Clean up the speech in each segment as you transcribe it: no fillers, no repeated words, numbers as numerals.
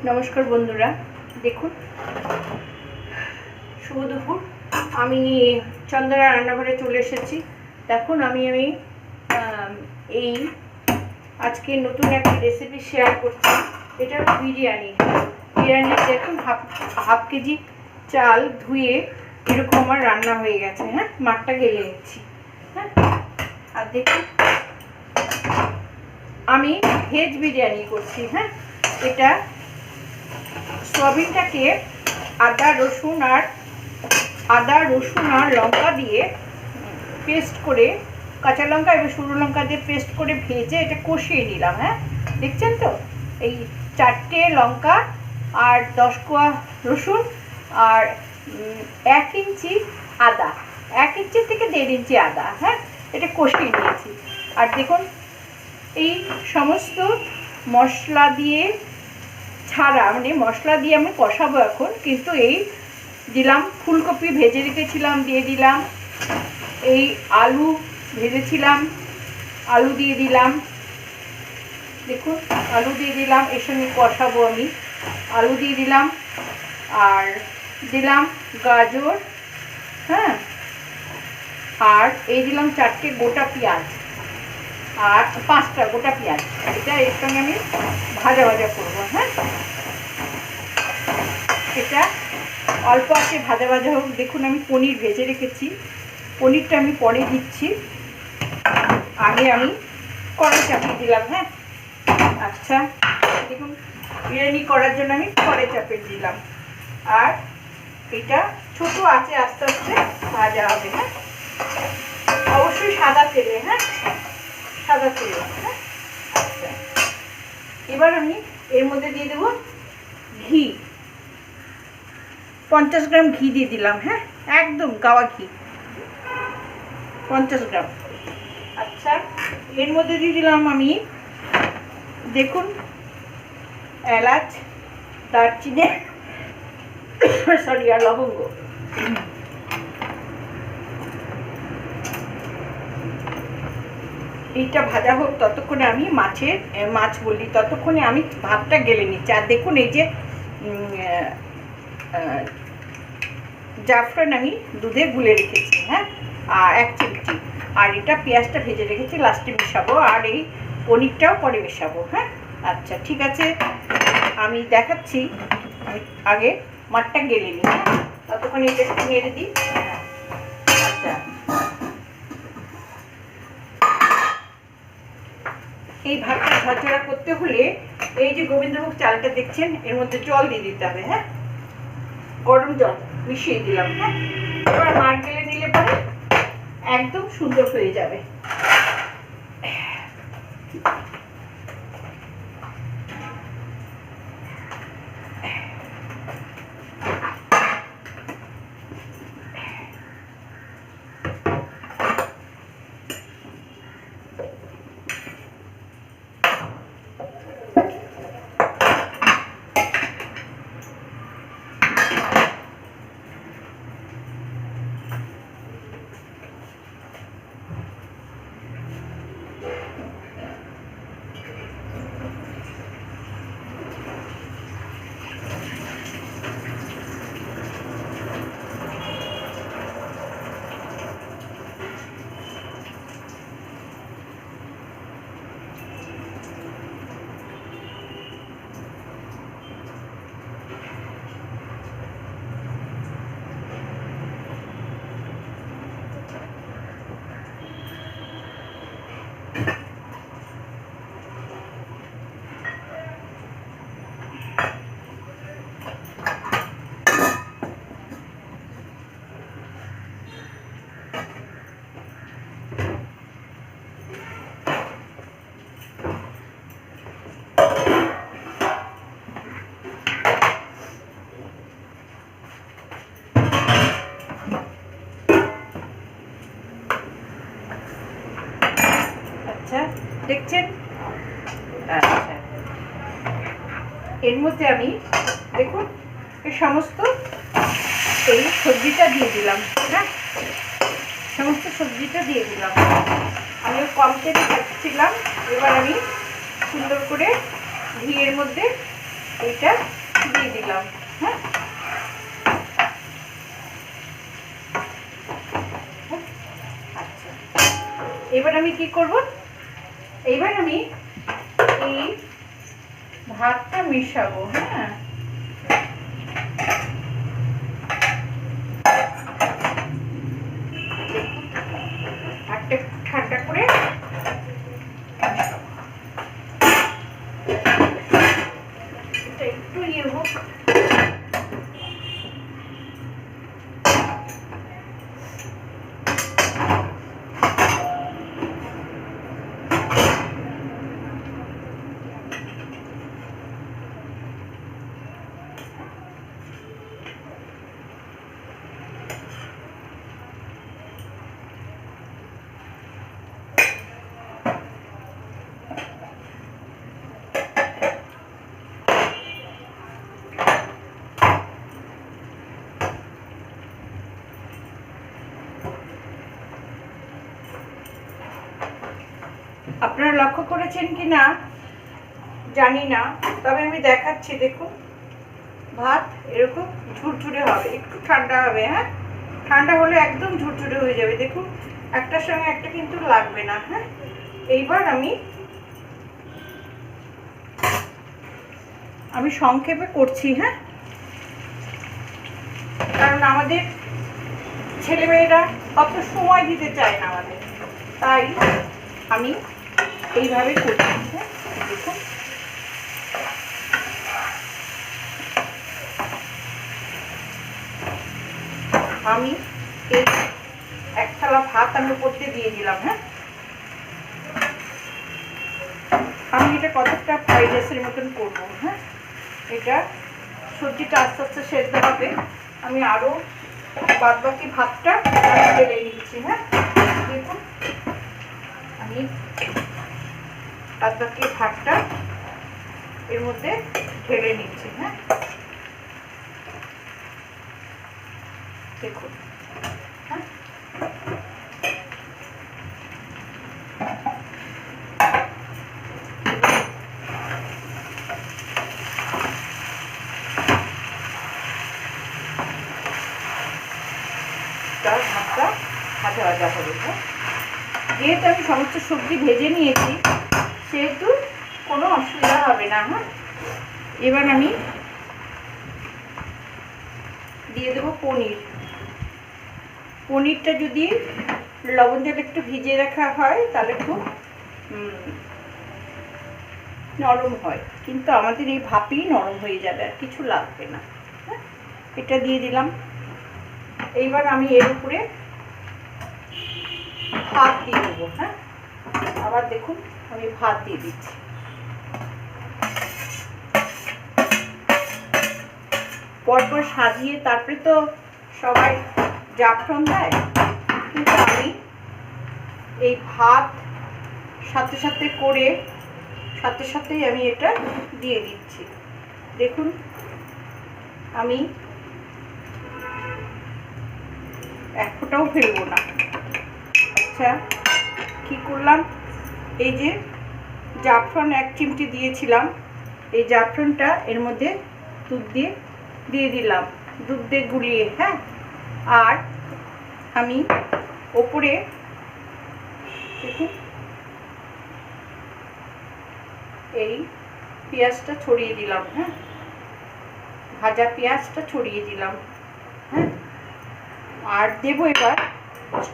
নমস্কার বন্ধুরা, দেখুন শুভ দুপুর। আমি চন্দনা রান্নাঘরে চলে এসেছি। দেখুন আমি এই আজকে নতুন একটা রেসিপি শেয়ার করছি। এটা বিরিয়ানি। বিরিয়ানি দেখুন হাফ কেজি চাল ধুয়ে এরকম আমার রান্না হয়ে গেছে। হ্যাঁ, মাঠটা গেলে নিচ্ছি। হ্যাঁ, আর দেখুন আমি ভেজ বিরিয়ানি করছি। হ্যাঁ, এটা সয়াবিনটাকে আদা রসুন আর লঙ্কা দিয়ে পেস্ট করে, কাঁচা লঙ্কা এবং শুকনো লঙ্কা দিয়ে পেস্ট করে ভেজে এটা কষিয়ে নিলাম। হ্যাঁ, দেখছেন তো, এই 4টে লঙ্কা আর 10 কোয়া রসুন আর 1 ইঞ্চি আদা, 1 ইঞ্চি থেকে 1.5 ইঞ্চি আদা। হ্যাঁ, এটা কষিয়ে নিয়েছি। আর দেখুন এই সমস্ত মশলা দিয়ে ছাড়া, মানে মশলা দিয়ে আমি কষাবো এখন, কিন্তু এই দিলাম ফুলকপি ভেজে রেখেছিলাম, দিয়ে দিলাম এই আলু ভেজেছিলাম, আলু দিয়ে দিলাম। দেখুন আলু দিয়ে দিলাম, এর সঙ্গে কষাবো আমি। আলু দিয়ে দিলাম আর দিলাম গাজর। হ্যাঁ, আর এই দিলাম 4টে গোটা পেঁয়াজ আর 5টা গোটা পেঁয়াজ। এটা এর সঙ্গে আমি ভাজা ভাজা করবো। হ্যাঁ, এটা অল্প আছে ভাজা ভাজা হোক। দেখুন আমি পনির ভেজে রেখেছি, পনিরটা আমি পরে দিচ্ছি। আগে আমি কড়াই চাপিয়ে দিলাম। হ্যাঁ, আচ্ছা দেখুন বিরিয়ানি করার জন্য আমি কড়াই চাপিয়ে দিলাম। আর এটা ছোট আছে, আস্তে আস্তে ভাজা হবে। হ্যাঁ, অবশ্যই সাদা তেলে। হ্যাঁ, সাদা তেলে। হ্যাঁ, আচ্ছা এবার আমি এর মধ্যে দিয়ে দেবো ঘি। 50 গ্রাম ঘি দিয়ে দিলাম। হ্যাঁ, একদম গাওয়া ঘি 50 গ্রাম। আচ্ছা এর মধ্যে দিয়ে দিলাম আমি, দেখুন, এলাচ, দারচিনি, আর লবঙ্গ। এইটা ভাজা হোক, ততক্ষণে আমি ততক্ষণে আমি ভাতটা গেলে নিচ্ছি। আর দেখুন এই যে জাফরান আমি দুধে গুলে রেখেছি। হ্যাঁ, আর 1 চিমটি। আর এটা পেঁয়াজটা ভেজে রেখেছি, লাস্টে মেশাবো। আর এই পনিরটাও পরে মেশাবো। হ্যাঁ, আচ্ছা ঠিক আছে, আমি দেখাচ্ছি। আমি আগে মাঠটা গেলে নিই। হ্যাঁ, ততক্ষণ এটা একটু নেড়ে দিই। আচ্ছা এই ভাতটা ঝরঝরা করতে হলে এই যে গোবিন্দভোগ চালটা দেখছেন, এর মধ্যে জল দিয়ে দিতে হবে। হ্যাঁ, গরম জল মিশিয়ে দিলাম। হ্যাঁ, এবার মার গেলে নিলে পরে একদম সুন্দর হয়ে যাবে। আচ্ছা দেখছেন, আচ্ছা এর মধ্যে আমি দেখুন এই সমস্ত এই সবজিটা দিয়ে দিলাম। হ্যাঁ, সমস্ত সবজিটা দিয়ে দিলাম। আমি কম তেলে ভাজছিলাম, এবার আমি সুন্দর করে ঘিয়ের মধ্যে এইটা দিয়ে দিলাম। হ্যাঁ, আচ্ছা, এবার আমি কি করব, এইবার আমি এই ভাতটা মেশাবো। হ্যাঁ, ভাতটা একটু ঠান্ডা করে এটা একটু ইয়ে হোক। আপনারা লক্ষ্য করেছেন কি না জানি না, তবে আমি দেখাচ্ছি। দেখুন, ভাত এরকম ঝুরঝুরে হবে, একটু ঠান্ডা হবে। হ্যাঁ, ঠান্ডা হলে একদম ঝুরঝুরে হয়ে যাবে। দেখুন, একটার সঙ্গে একটা কিন্তু লাগবে না। হ্যাঁ, এইবার আমি সংক্ষেপে করছি। হ্যাঁ, কারণ আমাদের ছেলেমেয়েরা অত সময় দিতে চায় না আমাদের, তাই আমি এইভাবে করছি। হ্যাঁ, দেখুন, আমি এই এক থালা ভাত আমি উপর দিয়ে দিলাম। হ্যাঁ, আমি এটা কতটা ফ্রাইড রাইসের মতন করবো। হ্যাঁ, এটা সবজিটা আস্তে আস্তে সেদ্ধ হবে। আমি আরও বাদ বাকি ভাতটা আমি ঢেলে নিচ্ছি। হ্যাঁ, দেখুন, আমি বাদ বাকি ভাতটা এর মধ্যে ঢেলে নিচ্ছি। হ্যাঁ, দেখুন, হ্যাঁ, ভাতটা ভাজা ভাজা হবে। হ্যাঁ, যেহেতু আমি সমস্ত সবজি ভেজে নিয়েছি সেহেতু কোনো অসুবিধা হবে না। হ্যাঁ, এবার আমি দিয়ে দেবো পনির। পনিরটা যদি লবণ দিয়ে একটু ভিজিয়ে রাখা হয় তাহলে খুব নরম হয়, কিন্তু আমাদের এই ভাপেই নরম হয়ে যাবে, আর কিছু লাগবে না। হ্যাঁ, এটা দিয়ে দিলাম। এইবার আমি এর উপরে ভাত দিয়ে দেবো। হ্যাঁ, আবার দেখুন, আমি ভাত দিয়ে দিচ্ছি। পরপর সাজিয়ে তারপরে তো সবাই জাফরান দেয়, কিন্তু আমি এই ভাত সাথে সাথেই আমি এটা দিয়ে দিচ্ছি। দেখুন, আমি এক ফোঁটাও ফেলবো না। আচ্ছা, কি করলাম, এই যে জাফরান 1 চিমটি দিয়েছিলাম, এই জাফরানটা এর মধ্যে দুধ দিয়ে দিলাম, দুধ দিয়ে গুলিয়ে। হ্যাঁ, আর আমি ওপরে দেখুন এই পেঁয়াজটা ছড়িয়ে দিলাম। হ্যাঁ, ভাজা পেঁয়াজটা ছড়িয়ে দিলাম। হ্যাঁ, আর দেবো এবার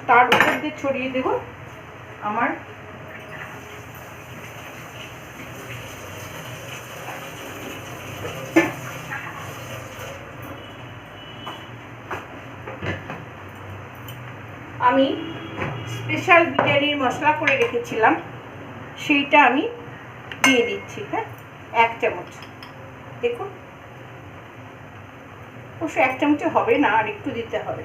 তার উপর দিয়ে ছড়িয়ে দেবো আমার আমি স্পেশাল বিরিয়ানির মশলা করে রেখেছিলাম, সেইটা আমি দিয়ে দিচ্ছি। হ্যাঁ, 1 চামচ। দেখুন, অবশ্য 1 চামচে হবে না, আর একটু দিতে হবে।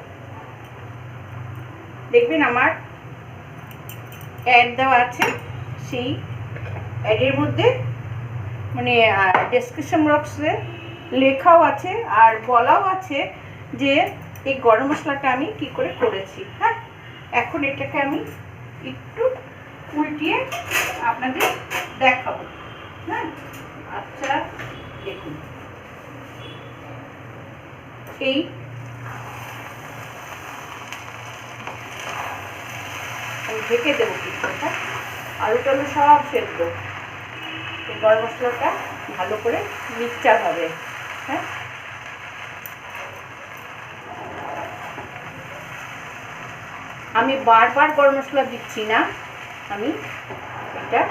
দেখবেন আমার অ্যাড দেওয়া আছে, সেই অ্যাডের মধ্যে মানে ডেসক্রিপশন বক্সে লেখাও আছে আর বলাও আছে যে এই গরম মশলাটা আমি কি করে করেছি। হ্যাঁ, এখন এটাকে আমি একটু উল্টিয়ে আপনাদের দেখাবো। হ্যাঁ, আচ্ছা, দেখুন এই আমি ঢেকে দেবো কিন্তু, হ্যাঁ আলু টালু সব সেদ্ধ। এই গরম মশলাটা ভালো করে মিক্সচার হবে, হ্যাঁ আমি বারবার গরম মশলা দিচ্ছি না, আমি এটা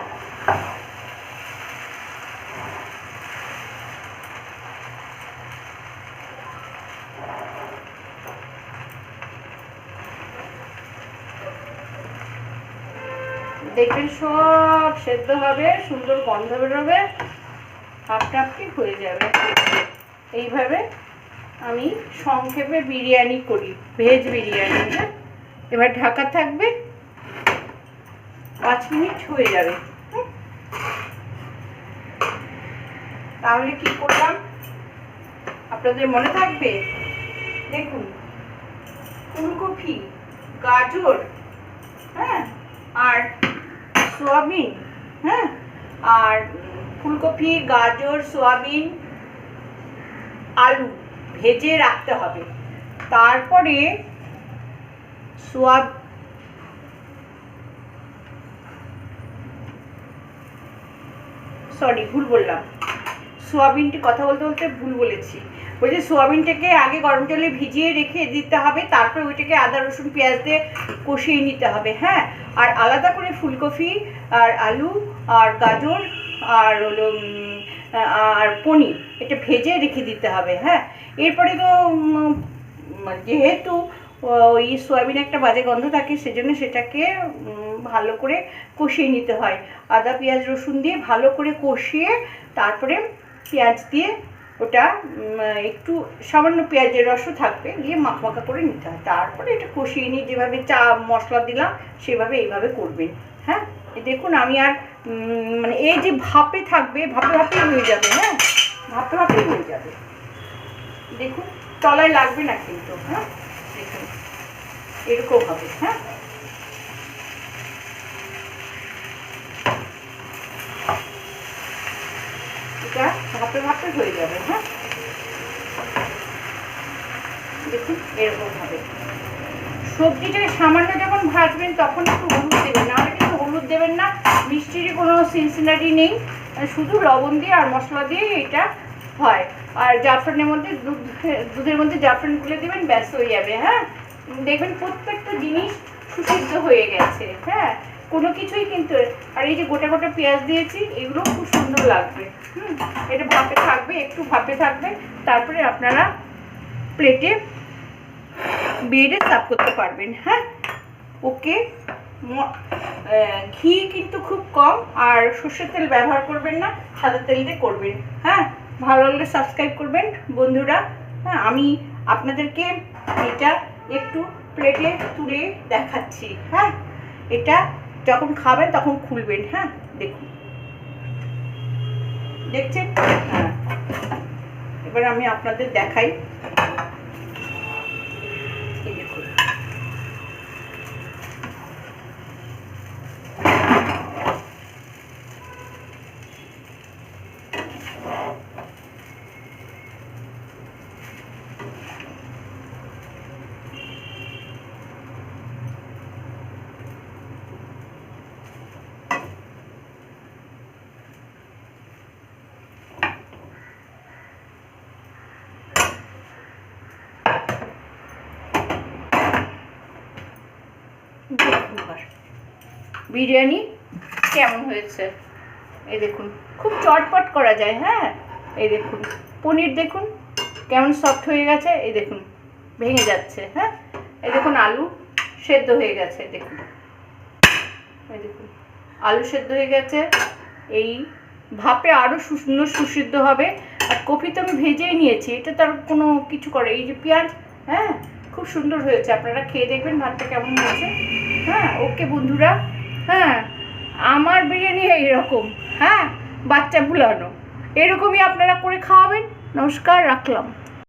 দেখবেন সব সেদ্ধ হবে, সুন্দর গন্ধ বেরোবে, আপনা আপনি হয়ে যাবে। এইভাবে আমি সংক্ষেপে বিরিয়ানি করি, ভেজ বিরিয়ানি। হ্যাঁ এবার ঢাকা থাকবে, 5 মিনিট হয়ে যাবে। তাহলে কি করলাম আপনাদের মনে থাকবে? দেখুন ফুলকপি, গাজর, হ্যাঁ আর সোয়াবিন, হ্যাঁ আর ফুলকপি, গাজর, সোয়াবিন, আলু ভেজে রাখতে হবে। তারপরে ভুল বললাম, সোয়াবিনটি কথা বলতে বলতে ভুল বলেছি। বলছি সোয়াবিনটাকে আগে গরম জলে ভিজিয়ে রেখে দিতে হবে, তারপরে ওইটাকে আদা রসুন পেঁয়াজ দিয়ে কষিয়ে নিতে হবে। হ্যাঁ আর আলাদা করে ফুলকপি আর আলু আর গাজর আর হলো আর পনির এটা ভেজে রেখে দিতে হবে। হ্যাঁ এরপরে তো যেহেতু ওই সোয়াবিন একটা বাজে গন্ধ থাকে, সেজন্য সেটাকে ভালো করে কষিয়ে নিতে হয়। আদা পেঁয়াজ রসুন দিয়ে ভালো করে কষিয়ে তারপরে পেঁয়াজ দিয়ে ওটা একটু সামান্য পেঁয়াজের রসও থাকবে, দিয়ে মাখমাখা করে নিতে হয়। তারপরে এটা কষিয়ে নিয়ে যেভাবে চা মশলা দিলাম সেভাবে এইভাবে করবেন। হ্যাঁ দেখুন আমি আর মানে এই যে ভাপে থাকবে, ভাপে ভাপেই হয়ে যাবে। হ্যাঁ ভাপে ভাপেই হয়ে যাবে, দেখুন তলায় লাগবে না কিন্তু। হ্যাঁ দেখুন এরকম হবে। হ্যাঁ এটা ভাপে ভাপে হয়ে যাবে। হ্যাঁ দেখুন এরকম হবে। সবজিটাকে সামান্য যখন ভাজবেন তখন একটু হলুদ দেবেন, নাহলে কিন্তু হলুদ দেবেন না, মিষ্টিরই কোনো সিনসিনারি নেই, শুধু লবণ দিয়ে আর মশলা দিয়ে এটা হয়। আর জাফরানের মধ্যে দুধের মধ্যে জাফরান গুলে দেবেন, ব্যাস হয়ে যাবে। হ্যাঁ দেখবেন প্রত্যেকটা জিনিস সুসিদ্ধ হয়ে গেছে। হ্যাঁ কোনো কিছুই কিন্তু, আর এই যে গোটা গোটা পেঁয়াজ দিয়েছি এগুলো খুব সুন্দর লাগবে। এটা ভাপে থাকবে, একটু ভাপে থাকবে, তারপরে আপনারা প্লেটে বেড়ে সার্ভ করতে পারবেন। হ্যাঁ ওকে ঘি কিন্তু খুব কম, আর সর্ষের তেল ব্যবহার করবেন না, সাদা তেল দিয়ে করবেন। হ্যাঁ ভালো লাগলে সাবস্ক্রাইব করবেন বন্ধুরা। হ্যাঁ আমি আপনাদেরকে এটা একটু প্লেটে তুলে দেখাচ্ছি। হ্যাঁ এটা যখন খাবেন তখন খুলবেন। হ্যাঁ দেখুন, দেখছেন? হ্যাঁ এবার আমি আপনাদের দেখাই। বিরিয়ানি কেমন হয়েছে এই দেখুন, খুব চটপট করা যায়। হ্যাঁ এই দেখুন পনির দেখুন কেমন সফট হয়ে গেছে, এই দেখুন ভেঙে যাচ্ছে। হ্যাঁ এই দেখুন আলু সেদ্ধ হয়ে গেছে, দেখুন এই দেখুন আলু সেদ্ধ হয়ে গেছে। এই ভাপে আরও সুন্দর সুসিদ্ধ হবে। আর কপি তো আমি ভেজেই নিয়েছি, এটা তার কোনো কিছু করে। এই যে পেঁয়াজ, হ্যাঁ খুব সুন্দর হয়েছে, আপনারা খেয়ে দেখবেন ভাতটা কেমন হয়েছে। হ্যাঁ ওকে বন্ধুরা, হ্যাঁ আমার বিরিয়ানি এইরকম, হ্যাঁ বাচ্চা ভুলানো, এরকমই আপনারা করে খাওয়াবেন। নমস্কার, রাখলাম।